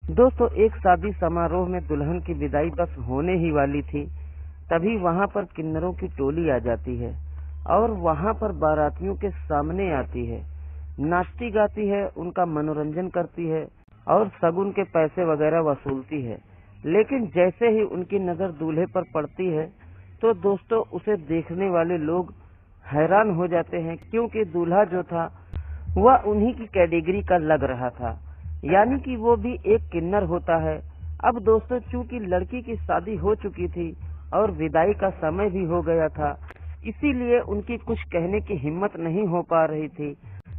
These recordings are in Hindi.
दोस्तों, एक शादी समारोह में दुल्हन की विदाई बस होने ही वाली थी, तभी वहां पर किन्नरों की टोली आ जाती है और वहां पर बारातियों के सामने आती है, नाचती गाती है, उनका मनोरंजन करती है और शगुन के पैसे वगैरह वसूलती है। लेकिन जैसे ही उनकी नजर दूल्हे पर पड़ती है तो दोस्तों उसे देखने वाले लोग हैरान हो जाते हैं, क्योंकि दूल्हा जो था वह उन्हीं की कैटेगरी का लग रहा था, यानी कि वो भी एक किन्नर होता है। अब दोस्तों, चूंकि लड़की की शादी हो चुकी थी और विदाई का समय भी हो गया था, इसीलिए उनकी कुछ कहने की हिम्मत नहीं हो पा रही थी।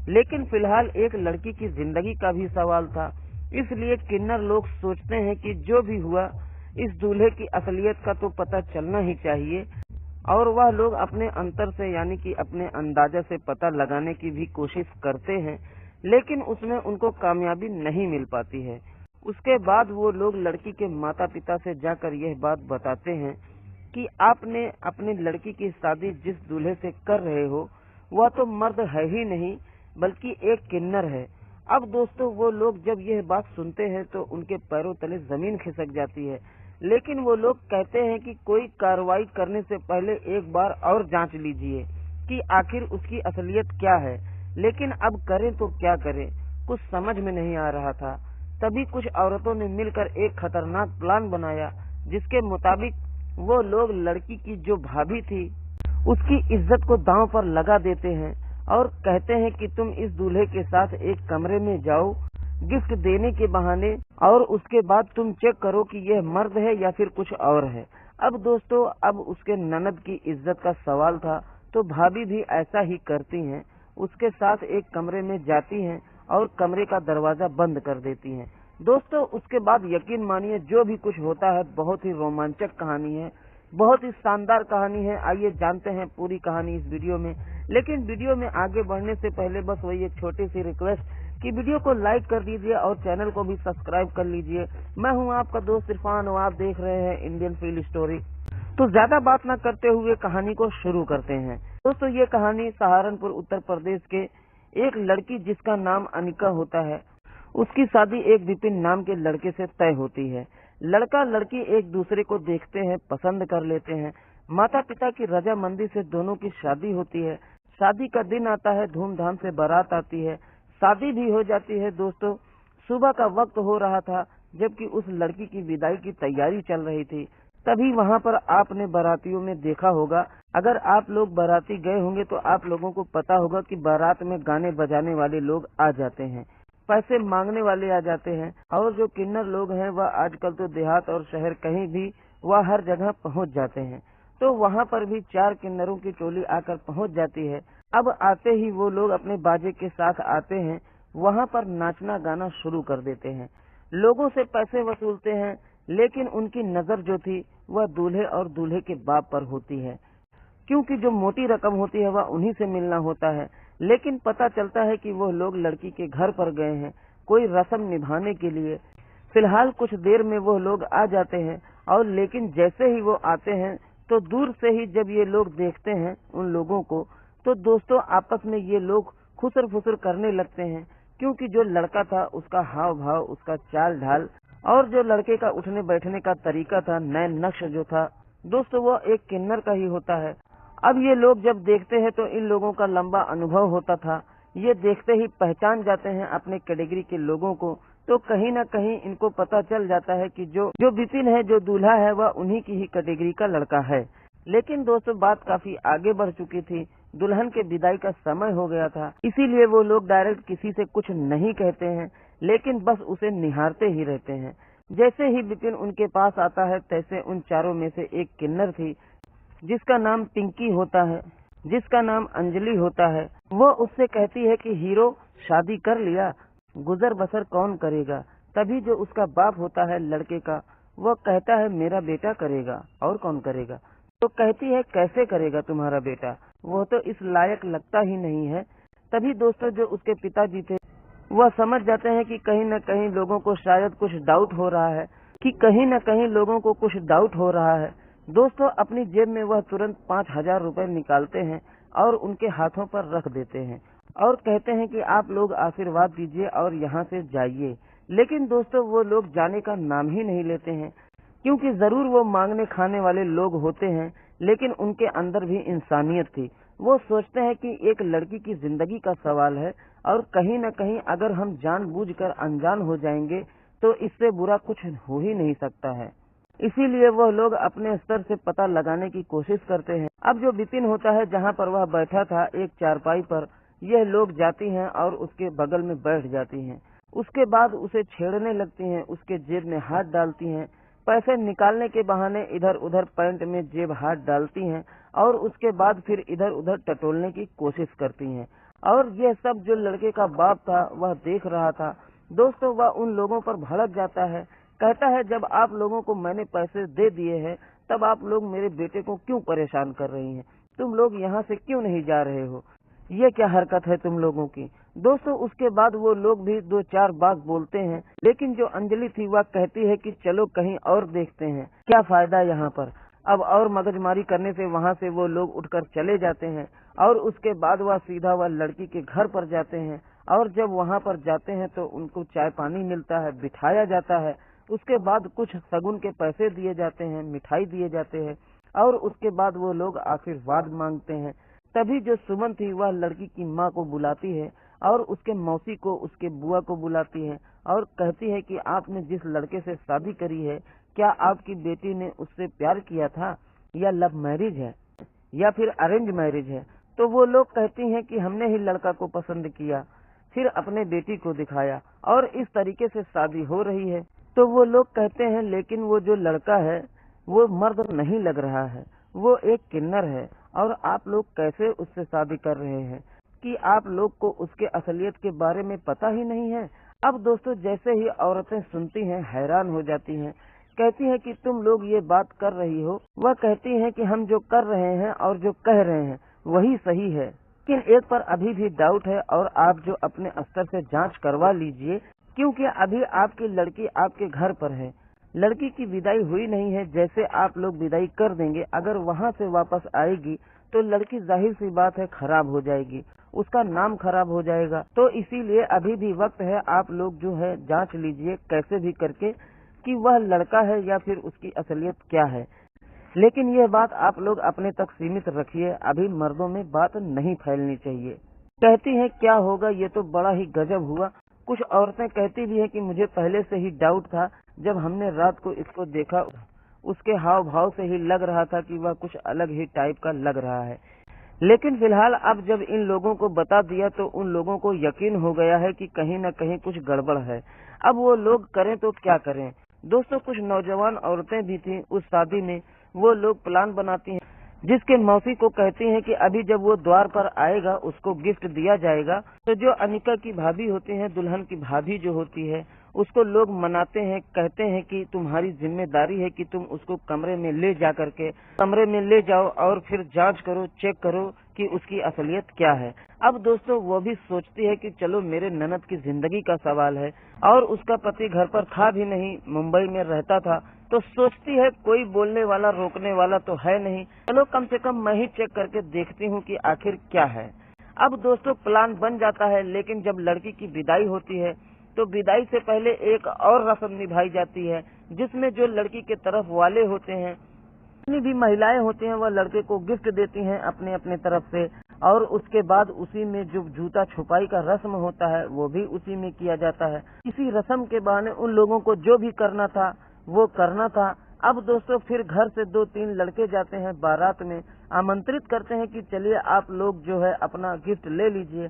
लेकिन फिलहाल एक लड़की की जिंदगी का भी सवाल था, इसलिए किन्नर लोग सोचते हैं कि जो भी हुआ, इस दूल्हे की असलियत का तो पता चलना ही चाहिए, और वह लोग अपने अंतर से यानी कि अपने अंदाजा से पता लगाने की भी कोशिश करते हैं, लेकिन उसमें उनको कामयाबी नहीं मिल पाती है। उसके बाद वो लोग लड़की के माता पिता से जाकर यह बात बताते हैं कि आपने अपनी लड़की की शादी जिस दूल्हे से कर रहे हो वह तो मर्द है ही नहीं, बल्कि एक किन्नर है। अब दोस्तों, वो लोग जब यह बात सुनते हैं तो उनके पैरों तले जमीन खिसक जाती है, लेकिन वो लोग कहते हैं कि कोई कार्रवाई करने से पहले एक बार और जांच लीजिए कि आखिर उसकी असलियत क्या है। लेकिन अब करें तो क्या करें, कुछ समझ में नहीं आ रहा था। तभी कुछ औरतों ने मिलकर एक खतरनाक प्लान बनाया, जिसके मुताबिक वो लोग लड़की की जो भाभी थी उसकी इज्जत को दांव पर लगा देते हैं और कहते हैं कि तुम इस दूल्हे के साथ एक कमरे में जाओ गिफ्ट देने के बहाने, और उसके बाद तुम चेक करो कि यह मर्द है या फिर कुछ और है। अब दोस्तों, अब उसके ननद की इज्जत का सवाल था, तो भाभी भी ऐसा ही करती हैं, उसके साथ एक कमरे में जाती हैं और कमरे का दरवाजा बंद कर देती हैं। दोस्तों, उसके बाद यकीन मानिए जो भी कुछ होता है बहुत ही रोमांचक कहानी है, बहुत ही शानदार कहानी है। आइए जानते हैं पूरी कहानी इस वीडियो में। लेकिन वीडियो में आगे बढ़ने से पहले बस वही एक छोटी सी रिक्वेस्ट कि वीडियो को लाइक कर दीजिए और चैनल को भी सब्सक्राइब कर लीजिए। मैं हूं आपका दोस्त इरफान और आप देख रहे हैं इंडियन फील स्टोरी। तो ज्यादा बात न करते हुए कहानी को शुरू करते हैं। दोस्तों, ये कहानी सहारनपुर उत्तर प्रदेश के एक लड़की जिसका नाम अनिका होता है, उसकी शादी एक विपिन नाम के लड़के से तय होती है। लड़का लड़की एक दूसरे को देखते हैं, पसंद कर लेते हैं। माता पिता की रजामंदी से दोनों की शादी होती है। शादी का दिन आता है, धूमधाम से बारात आती है, शादी भी हो जाती है। दोस्तों, सुबह का वक्त हो रहा था, जबकि उस लड़की की विदाई की तैयारी चल रही थी। तभी वहां पर आपने बारातियों में देखा होगा, अगर आप लोग बाराती गए होंगे तो आप लोगों को पता होगा कि बारात में गाने बजाने वाले लोग आ जाते हैं, पैसे मांगने वाले आ जाते हैं, और जो किन्नर लोग हैं वह आजकल तो देहात और शहर कहीं भी वह हर जगह पहुंच जाते हैं। तो वहां पर भी 4 किन्नरों की टोली आकर पहुंच जाती है। अब आते ही वो लोग अपने बाजे के साथ आते हैं, वहां पर नाचना गाना शुरू कर देते हैं, लोगों से पैसे वसूलते हैं। लेकिन उनकी नजर जो थी वह दूल्हे और दूल्हे के बाप पर होती है, क्योंकि जो मोटी रकम होती है वह उन्हीं से मिलना होता है। लेकिन पता चलता है कि वो लोग लड़की के घर पर गए हैं कोई रस्म निभाने के लिए। फिलहाल कुछ देर में वो लोग आ जाते हैं, और लेकिन जैसे ही वो आते हैं तो दूर से ही जब ये लोग देखते हैं उन लोगों को, तो दोस्तों आपस में ये लोग खुसर फुसर करने लगते हैं, क्योंकि जो लड़का था उसका हाव भाव, उसका चाल ढाल, और जो लड़के का उठने बैठने का तरीका था, नए नक्श जो था दोस्तों, वो एक किन्नर का ही होता है। अब ये लोग जब देखते हैं तो इन लोगों का लंबा अनुभव होता था, ये देखते ही पहचान जाते हैं अपने कैटेगरी के लोगों को। तो कहीं न कहीं इनको पता चल जाता है कि जो विपिन है, जो दूल्हा है, वह उन्हीं की ही कैटेगरी का लड़का है। लेकिन दोस्तों, बात काफी आगे बढ़ चुकी थी, दुल्हन के विदाई का समय हो गया था, इसीलिए वो लोग डायरेक्ट किसी से कुछ नहीं कहते हैं, लेकिन बस उसे निहारते ही रहते हैं। जैसे ही विपिन उनके पास आता है, तैसे उन चारों में से एक किन्नर थी जिसका नाम पिंकी होता है, जिसका नाम अंजलि होता है। वो उससे कहती है कि हीरो, शादी कर लिया, गुजर बसर कौन करेगा। तभी जो उसका बाप होता है लड़के का, वो कहता है मेरा बेटा करेगा, और कौन करेगा। तो कहती है कैसे करेगा तुम्हारा बेटा, वो तो इस लायक लगता ही नहीं है। तभी दोस्तों, जो उसके पिताजी थे वह समझ जाते हैं कि कहीं न कहीं लोगों को शायद कुछ डाउट हो रहा है, कि कहीं न कहीं लोगों को कुछ डाउट हो रहा है। दोस्तों, अपनी जेब में वह तुरंत 5,000 रुपए निकालते हैं और उनके हाथों पर रख देते हैं, और कहते हैं कि आप लोग आशीर्वाद दीजिए और यहाँ से जाइए। लेकिन दोस्तों वो लोग जाने का नाम ही नहीं लेते हैं, क्योंकि जरूर वो मांगने खाने वाले लोग होते हैं, लेकिन उनके अंदर भी इंसानियत थी। वो सोचते हैं कि एक लड़की की जिंदगी का सवाल है और कहीं न कहीं अगर हम जानबूझकर अनजान हो जाएंगे तो इससे बुरा कुछ हो ही नहीं सकता है। इसीलिए वह लोग अपने स्तर से पता लगाने की कोशिश करते हैं। अब जो विपिन होता है, जहाँ पर वह बैठा था एक चारपाई पर, यह लोग जाती हैं और उसके बगल में बैठ जाती हैं। उसके बाद उसे छेड़ने लगती हैं, उसके जेब में हाथ डालती हैं, पैसे निकालने के बहाने इधर उधर पैंट में जेब हाथ डालती हैं और उसके बाद फिर इधर उधर टटोलने की कोशिश करती हैं। और यह सब जो लड़के का बाप था वह देख रहा था। दोस्तों, वह उन लोगों पर भड़क जाता है, कहता है जब आप लोगों को मैंने पैसे दे दिए हैं तब आप लोग मेरे बेटे को क्यों परेशान कर रही हैं? तुम लोग यहाँ से क्यों नहीं जा रहे हो? ये क्या हरकत है तुम लोगों की? दोस्तों, उसके बाद वो लोग भी दो चार बात बोलते हैं, लेकिन जो अंजलि थी वह कहती है कि चलो कहीं और देखते हैं, क्या फायदा यहाँ पर। अब और मगजमारी करने से वहाँ से वो लोग उठकर चले जाते हैं और उसके बाद वह सीधा वह लड़की के घर पर जाते हैं। और जब वहाँ पर जाते हैं तो उनको चाय पानी मिलता है, बिठाया जाता है। उसके बाद कुछ शगुन के पैसे दिए जाते हैं, मिठाई दिए जाते हैं और उसके बाद वो लोग आशीर्वाद मांगते हैं। तभी जो सुमन थी वह लड़की की माँ को बुलाती है और उसके मौसी को, उसके बुआ को बुलाती है और कहती है कि आपने जिस लड़के से शादी करी है, क्या आपकी बेटी ने उससे प्यार किया था या लव मैरिज है या फिर अरेंज मैरिज है? तो वो लोग कहती हैं कि हमने ही लड़का को पसंद किया, फिर अपने बेटी को दिखाया और इस तरीके से शादी हो रही है। तो वो लोग कहते हैं लेकिन वो जो लड़का है वो मर्द नहीं लग रहा है, वो एक किन्नर है और आप लोग कैसे उससे शादी कर रहे हैं कि आप लोग को उसके असलियत के बारे में पता ही नहीं है। अब दोस्तों, जैसे ही औरतें सुनती हैं हैरान हो जाती हैं, कहती हैं कि तुम लोग ये बात कर रही हो। वह कहती हैं कि हम जो कर रहे हैं और जो कह रहे हैं वही सही है, लेकिन एक पर अभी भी डाउट है और आप जो अपने स्तर से जांच करवा लीजिए, क्योंकि अभी आपकी लड़की आपके घर पर है। लड़की की विदाई हुई नहीं है, जैसे आप लोग विदाई कर देंगे अगर वहाँ से वापस आएगी तो लड़की जाहिर सी बात है खराब हो जाएगी, उसका नाम खराब हो जाएगा। तो इसीलिए अभी भी वक्त है, आप लोग जो है जांच लीजिए कैसे भी करके कि वह लड़का है या फिर उसकी असलियत क्या है। लेकिन यह बात आप लोग अपने तक सीमित रखिए, अभी मर्दों में बात नहीं फैलनी चाहिए। कहती है क्या होगा, ये तो बड़ा ही गजब हुआ। कुछ औरतें कहती भी हैं कि मुझे पहले से ही डाउट था, जब हमने रात को इसको देखा उसके हाव भाव से ही लग रहा था कि वह कुछ अलग ही टाइप का लग रहा है। लेकिन फिलहाल अब जब इन लोगों को बता दिया तो उन लोगों को यकीन हो गया है कि कहीं न कहीं कुछ गड़बड़ है। अब वो लोग करें तो क्या करें। दोस्तों, कुछ नौजवान औरतें भी थी उस शादी में। वो लोग प्लान बनाती हैं, जिसके मौसी को कहती हैं कि अभी जब वो द्वार पर आएगा उसको गिफ्ट दिया जाएगा। तो जो अनिका की भाभी होती है, दुल्हन की भाभी जो होती है, उसको लोग मनाते हैं, कहते हैं कि तुम्हारी जिम्मेदारी है कि तुम उसको कमरे में ले जा करके कमरे में ले जाओ और फिर जांच करो, चेक करो कि उसकी असलियत क्या है। अब दोस्तों, वो भी सोचती है कि चलो मेरे ननद की जिंदगी का सवाल है और उसका पति घर पर था भी नहीं, मुंबई में रहता था, तो सोचती है कोई बोलने वाला रोकने वाला तो है नहीं, चलो कम से कम मैं ही चेक करके देखती हूँ कि आखिर क्या है। अब दोस्तों, प्लान बन जाता है, लेकिन जब लड़की की विदाई होती है तो विदाई से पहले एक और रस्म निभाई जाती है, जिसमें जो लड़की के तरफ वाले होते हैं, जितनी भी महिलाएं होती हैं, वह लड़के को गिफ्ट देती हैं अपने अपने तरफ से। और उसके बाद उसी में जो जूता छुपाई का रस्म होता है वो भी उसी में किया जाता है। इसी रस्म के बहाने उन लोगों को जो भी करना था वो करना था। अब दोस्तों, फिर घर से 2-3 लड़के जाते हैं बारात में, आमंत्रित करते हैं कि चलिए आप लोग जो है अपना गिफ्ट ले लीजिए।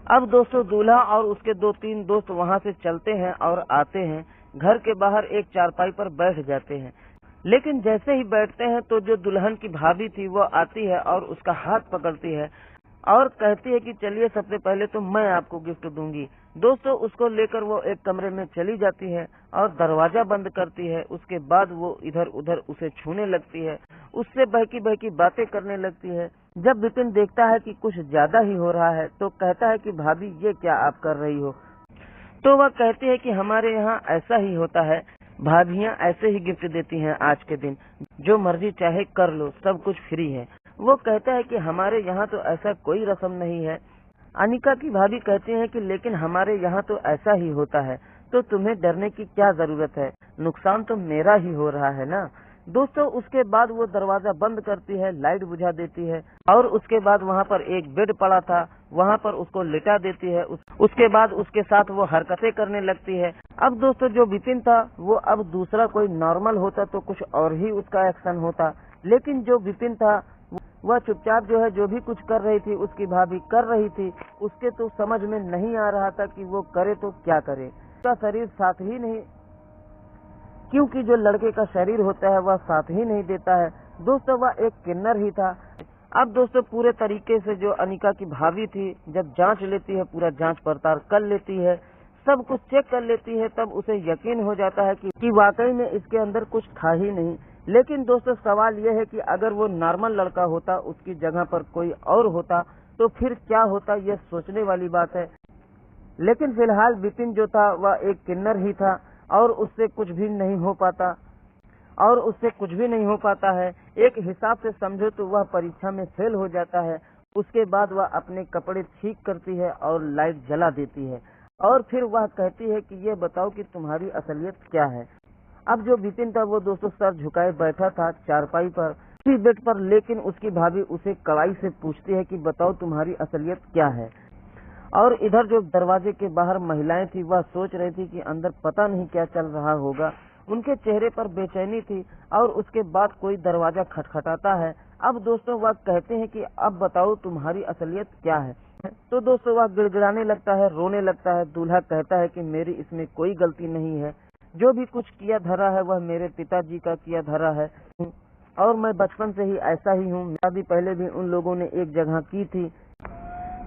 अब दोस्तों, दूल्हा और उसके 2-3 दोस्त वहाँ से चलते हैं और आते हैं, घर के बाहर एक चारपाई पर बैठ जाते हैं। लेकिन जैसे ही बैठते हैं तो जो दुल्हन की भाभी थी वो आती है और उसका हाथ पकड़ती है और कहती है कि चलिए सबसे पहले तो मैं आपको गिफ्ट दूंगी। दोस्तों, उसको लेकर वो एक कमरे में चली जाती है और दरवाजा बंद करती है। उसके बाद वो इधर उधर उसे छूने लगती है, उससे बहकी बहकी बातें करने लगती है। जब विपिन देखता है कि कुछ ज्यादा ही हो रहा है तो कहता है कि भाभी ये क्या आप कर रही हो? तो वह कहती है कि हमारे यहाँ ऐसा ही होता है, भाभियाँ ऐसे ही गिफ्ट देती हैं, आज के दिन जो मर्जी चाहे कर लो, सब कुछ फ्री है। वो कहता है कि हमारे यहाँ तो ऐसा कोई रस्म नहीं है। अनिका की भाभी कहती हैं कि लेकिन हमारे यहाँ तो ऐसा ही होता है। तो तुम्हें डरने की क्या जरूरत है, नुकसान तो मेरा ही हो रहा है ना। दोस्तों उसके बाद वो दरवाजा बंद करती है, लाइट बुझा देती है और उसके बाद वहाँ पर एक बेड पड़ा था, वहाँ पर उसको लिटा देती है। उसके बाद उसके साथ वो हरकतें करने लगती है। अब दोस्तों जो विपिन था वो अब दूसरा कोई नॉर्मल होता तो कुछ और ही उसका एक्शन होता, लेकिन जो विपिन था वह चुपचाप जो है जो भी कुछ कर रही थी उसकी भाभी कर रही थी। उसके तो समझ में नहीं आ रहा था कि वो करे तो क्या करे, उसका शरीर साथ ही नहीं, क्योंकि जो लड़के का शरीर होता है वह साथ ही नहीं देता है। दोस्तों वह एक किन्नर ही था। अब दोस्तों पूरे तरीके से जो अनिका की भाभी थी जब जांच लेती है, पूरा जांच पड़ताल कर लेती है, सब कुछ चेक कर लेती है, तब उसे यकीन हो जाता है कि वाकई में इसके अंदर कुछ था ही नहीं। लेकिन दोस्तों सवाल यह है कि अगर वो नॉर्मल लड़का होता, उसकी जगह पर कोई और होता तो फिर क्या होता, यह सोचने वाली बात है। लेकिन फिलहाल विपिन जो था वह एक किन्नर ही था और उससे कुछ भी नहीं हो पाता है। एक हिसाब से समझो तो वह परीक्षा में फेल हो जाता है। उसके बाद वह अपने कपड़े ठीक करती है और लाइट जला देती है और फिर वह कहती है कि ये बताओ कि तुम्हारी असलियत क्या है। अब जो विपिन था वो दोस्तों सर झुकाए बैठा था चारपाई पर, उसी बेड पर, लेकिन उसकी भाभी उसे कड़ाई से पूछती है कि बताओ तुम्हारी असलियत क्या है। और इधर जो दरवाजे के बाहर महिलाएं थी वह सोच रही थी कि अंदर पता नहीं क्या चल रहा होगा, उनके चेहरे पर बेचैनी थी। और उसके बाद कोई दरवाजा खटखटाता है। अब दोस्तों वह कहते हैं कि अब बताओ तुम्हारी असलियत क्या है। तो दोस्तों वह गिड़गिड़ाने लगता है, रोने लगता है। दूल्हा कहता है कि मेरी इसमें कोई गलती नहीं है, जो भी कुछ किया धरा है वह मेरे पिताजी का किया धरा है और मैं बचपन से ही ऐसा ही हूँ। शादी पहले भी उन लोगों ने एक जगह की थी,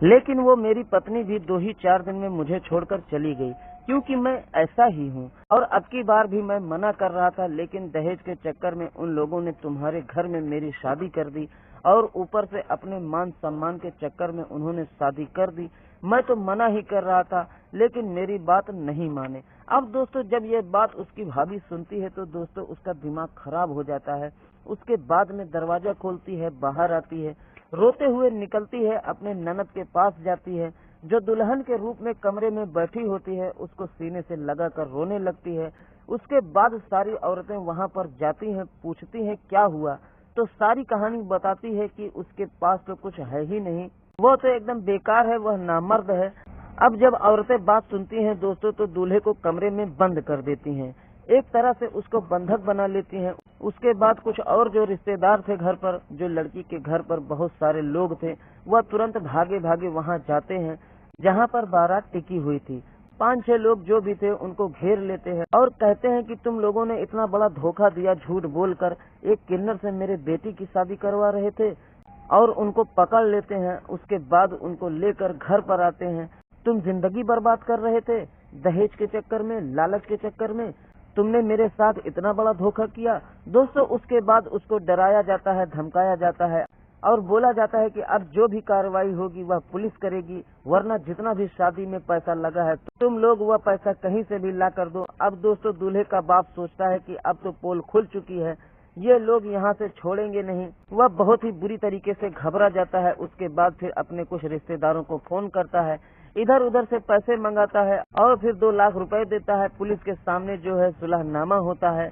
लेकिन वो मेरी पत्नी भी 2 ही 4 दिन में मुझे छोड़कर चली गई, क्योंकि मैं ऐसा ही हूँ। और अब की बार भी मैं मना कर रहा था, लेकिन दहेज के चक्कर में उन लोगों ने तुम्हारे घर में मेरी शादी कर दी और ऊपर से अपने मान सम्मान के चक्कर में उन्होंने शादी कर दी। मैं तो मना ही कर रहा था, लेकिन मेरी बात नहीं माने। अब दोस्तों जब ये बात उसकी भाभी सुनती है तो दोस्तों उसका दिमाग खराब हो जाता है। उसके बाद में दरवाजा खोलती है, बाहर आती है, रोते हुए निकलती है, अपने ननद के पास जाती है, जो दुल्हन के रूप में कमरे में बैठी होती है, उसको सीने से लगाकर रोने लगती है। उसके बाद सारी औरतें वहां पर जाती हैं, पूछती हैं क्या हुआ, तो सारी कहानी बताती है कि उसके पास तो कुछ है ही नहीं, वो तो एकदम बेकार है, वह नामर्द है। अब जब औरतें बात सुनती हैं दोस्तों तो दूल्हे को कमरे में बंद कर देती हैं, एक तरह से उसको बंधक बना लेती हैं। उसके बाद कुछ और जो रिश्तेदार थे घर पर, जो लड़की के घर पर बहुत सारे लोग थे, वह तुरंत भागे भागे वहां जाते हैं जहां पर बारात टिकी हुई थी। 5-6 लोग जो भी थे उनको घेर लेते हैं और कहते हैं कि तुम लोगों ने इतना बड़ा धोखा दिया, झूठ बोलकर एक किन्नर से मेरे बेटी की शादी करवा रहे थे, और उनको पकड़ लेते हैं। उसके बाद उनको लेकर घर पर आते हैं। तुम जिंदगी बर्बाद कर रहे थे दहेज के चक्कर में, लालच के चक्कर में, तुमने मेरे साथ इतना बड़ा धोखा किया। दोस्तों उसके बाद उसको डराया जाता है, धमकाया जाता है और बोला जाता है कि अब जो भी कार्रवाई होगी वह पुलिस करेगी, वरना जितना भी शादी में पैसा लगा है तुम लोग वह पैसा कहीं से भी ला कर दो। अब दोस्तों दूल्हे का बाप सोचता है कि अब तो पोल खुल चुकी है, ये लोग यहाँ से छोड़ेंगे नहीं। वह बहुत ही बुरी तरीके से घबरा जाता है। उसके बाद फिर अपने कुछ रिश्तेदारों को फोन करता है, इधर उधर से पैसे मंगाता है और फिर 2 लाख रुपए देता है। पुलिस के सामने जो है सुलहनामा होता है,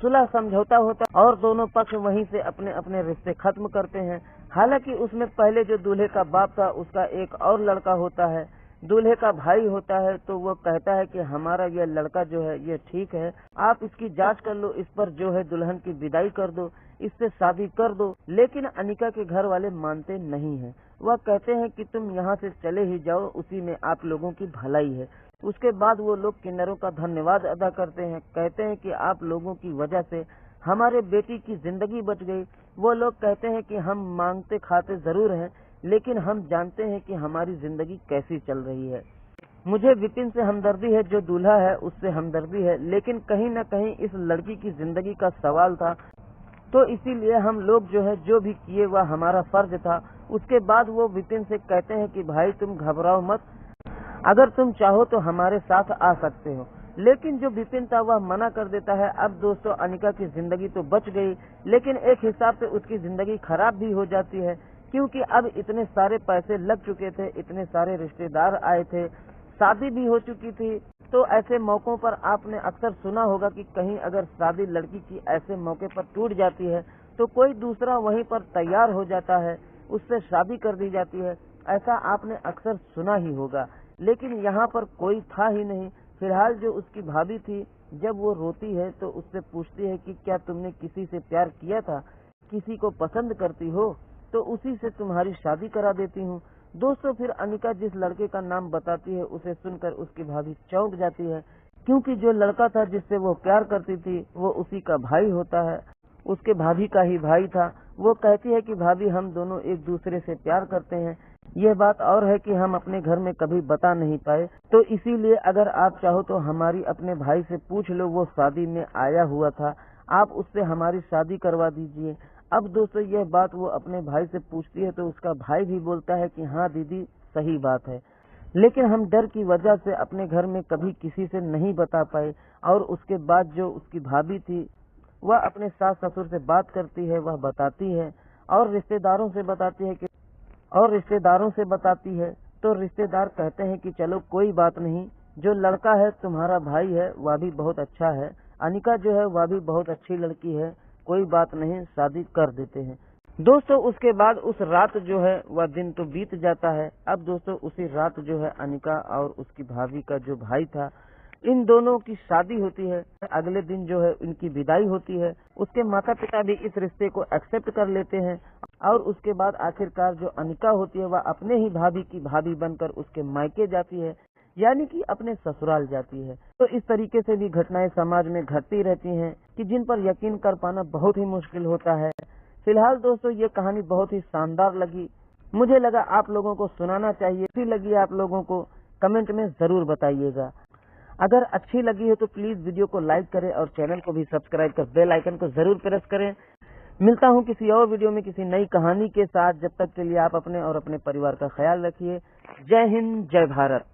सुलह समझौता होता है और दोनों पक्ष वहीं से अपने अपने रिश्ते खत्म करते हैं। हालांकि उसमें पहले जो दूल्हे का बाप था उसका एक और लड़का होता है, दूल्हे का भाई होता है, तो वो कहता है कि हमारा यह लड़का जो है ये ठीक है, आप इसकी जांच कर लो, इस पर जो है दुल्हन की विदाई कर दो, इससे शादी कर दो। लेकिन अनिका के घर वाले मानते नहीं हैं। वह कहते हैं कि तुम यहाँ से चले ही जाओ, उसी में आप लोगों की भलाई है। उसके बाद वो लोग किन्नरों का धन्यवाद अदा करते हैं, कहते हैं कि आप लोगों की वजह से हमारे बेटी की जिंदगी बच गई। वो लोग कहते हैं कि हम मांगते खाते जरूर हैं, लेकिन हम जानते हैं कि हमारी जिंदगी कैसी चल रही है। मुझे विपिन से हमदर्दी है, जो दूल्हा है उससे हमदर्दी है, लेकिन कहीं न कहीं इस लड़की की जिंदगी का सवाल था, तो इसीलिए हम लोग जो है जो भी किए वह हमारा फर्ज था। उसके बाद वो विपिन से कहते हैं कि भाई तुम घबराओ मत, अगर तुम चाहो तो हमारे साथ आ सकते हो। लेकिन जो विपिन था वह मना कर देता है। अब दोस्तों अनिका की जिंदगी तो बच गई, लेकिन एक हिसाब से उसकी जिंदगी खराब भी हो जाती है, क्योंकि अब इतने सारे पैसे लग चुके थे, इतने सारे रिश्तेदार आए थे, शादी भी हो चुकी थी। तो ऐसे मौकों पर आपने अक्सर सुना होगा कि कहीं अगर शादी लड़की की ऐसे मौके पर टूट जाती है तो कोई दूसरा वहीं पर तैयार हो जाता है, उससे शादी कर दी जाती है। ऐसा आपने अक्सर सुना ही होगा, लेकिन यहाँ पर कोई था ही नहीं। फिलहाल जो उसकी भाभी थी, जब वो रोती है तो उससे पूछती है कि क्या तुमने किसी से प्यार किया था, किसी को पसंद करती हो, तो उसी से तुम्हारी शादी करा देती हूँ। दोस्तों, फिर अनिका जिस लड़के का नाम बताती है उसे सुनकर उसकी भाभी चौंक जाती है, क्योंकि जो लड़का था जिससे वो प्यार करती थी वो उसी का भाई होता है, उसके भाभी का ही भाई था। वो कहती है कि भाभी, हम दोनों एक दूसरे से प्यार करते हैं। ये बात और है कि हम अपने घर में कभी बता नहीं पाए, तो इसीलिए अगर आप चाहो तो हमारी अपने भाई से पूछ लो, वो शादी में आया हुआ था, आप उससे हमारी शादी करवा दीजिए। अब दोस्तों, यह बात वो अपने भाई से पूछती है तो उसका भाई भी बोलता है कि हाँ दीदी, सही बात है, लेकिन हम डर की वजह से अपने घर में कभी किसी से नहीं बता पाए। और उसके बाद जो उसकी भाभी थी वह अपने सास ससुर से बात करती है, वह बताती है और रिश्तेदारों से बताती है तो रिश्तेदार कहते हैं कि चलो कोई बात नहीं, जो लड़का है तुम्हारा भाई है वह भी बहुत अच्छा है, अनिका जो है वह भी बहुत अच्छी लड़की है, कोई बात नहीं, शादी कर देते हैं। दोस्तों, उसके बाद उस रात जो है वह दिन तो बीत जाता है। अब दोस्तों, उसी रात जो है अनिका और उसकी भाभी का जो भाई था, इन दोनों की शादी होती है। अगले दिन जो है इनकी विदाई होती है। उसके माता पिता भी इस रिश्ते को एक्सेप्ट कर लेते हैं और उसके बाद आखिरकार जो अनिका होती है वह अपने ही भाभी की भाभी बनकर उसके मायके जाती है, यानी कि अपने ससुराल जाती है। तो इस तरीके से भी घटनाएं समाज में घटती रहती हैं कि जिन पर यकीन कर पाना बहुत ही मुश्किल होता है। फिलहाल दोस्तों, ये कहानी बहुत ही शानदार लगी, मुझे लगा आप लोगों को सुनाना चाहिए। कैसी लगी आप लोगों को कमेंट में जरूर बताइएगा। अगर अच्छी लगी हो तो प्लीज वीडियो को लाइक करें और चैनल को भी सब्सक्राइब कर बेल आइकन को जरूर प्रेस करें। मिलता हूं किसी और वीडियो में किसी नई कहानी के साथ। जब तक के लिए आप अपने और अपने परिवार का ख्याल रखिए। जय हिंद, जय भारत।